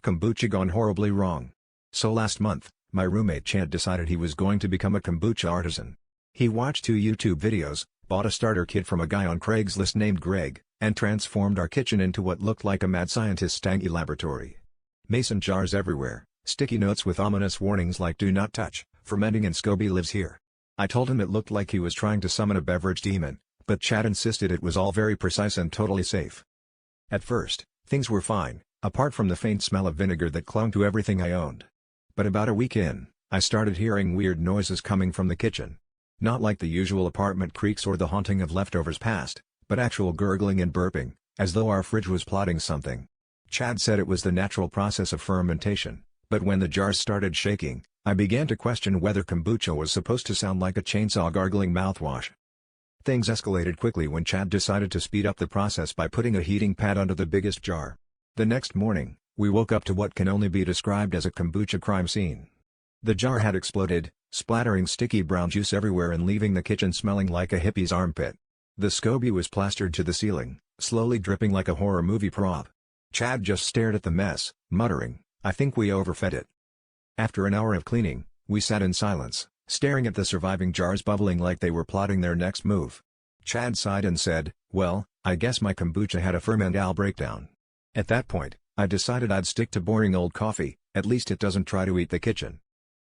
Kombucha gone horribly wrong. So last month, my roommate Chad decided he was going to become a kombucha artisan. He watched 2 YouTube videos, bought a starter kit from a guy on Craigslist named Greg, and transformed our kitchen into what looked like a mad scientist's tangy laboratory. Mason jars everywhere, sticky notes with ominous warnings like "Do not touch, fermenting and SCOBY lives here." I told him it looked like he was trying to summon a beverage demon, but Chad insisted it was all very precise and totally safe. At first, things were fine, apart from the faint smell of vinegar that clung to everything I owned. But about a week in, I started hearing weird noises coming from the kitchen. Not like the usual apartment creaks or the haunting of leftovers past, but actual gurgling and burping, as though our fridge was plotting something. Chad said it was the natural process of fermentation, but when the jars started shaking, I began to question whether kombucha was supposed to sound like a chainsaw gargling mouthwash. Things escalated quickly when Chad decided to speed up the process by putting a heating pad under the biggest jar. The next morning, we woke up to what can only be described as a kombucha crime scene. The jar had exploded, splattering sticky brown juice everywhere and leaving the kitchen smelling like a hippie's armpit. The SCOBY was plastered to the ceiling, slowly dripping like a horror movie prop. Chad just stared at the mess, muttering, "I think we overfed it." After an hour of cleaning, we sat in silence, staring at the surviving jars bubbling like they were plotting their next move. Chad sighed and said, "Well, I guess my kombucha had a fermental breakdown." At that point, I decided I'd stick to boring old coffee, at least it doesn't try to eat the kitchen.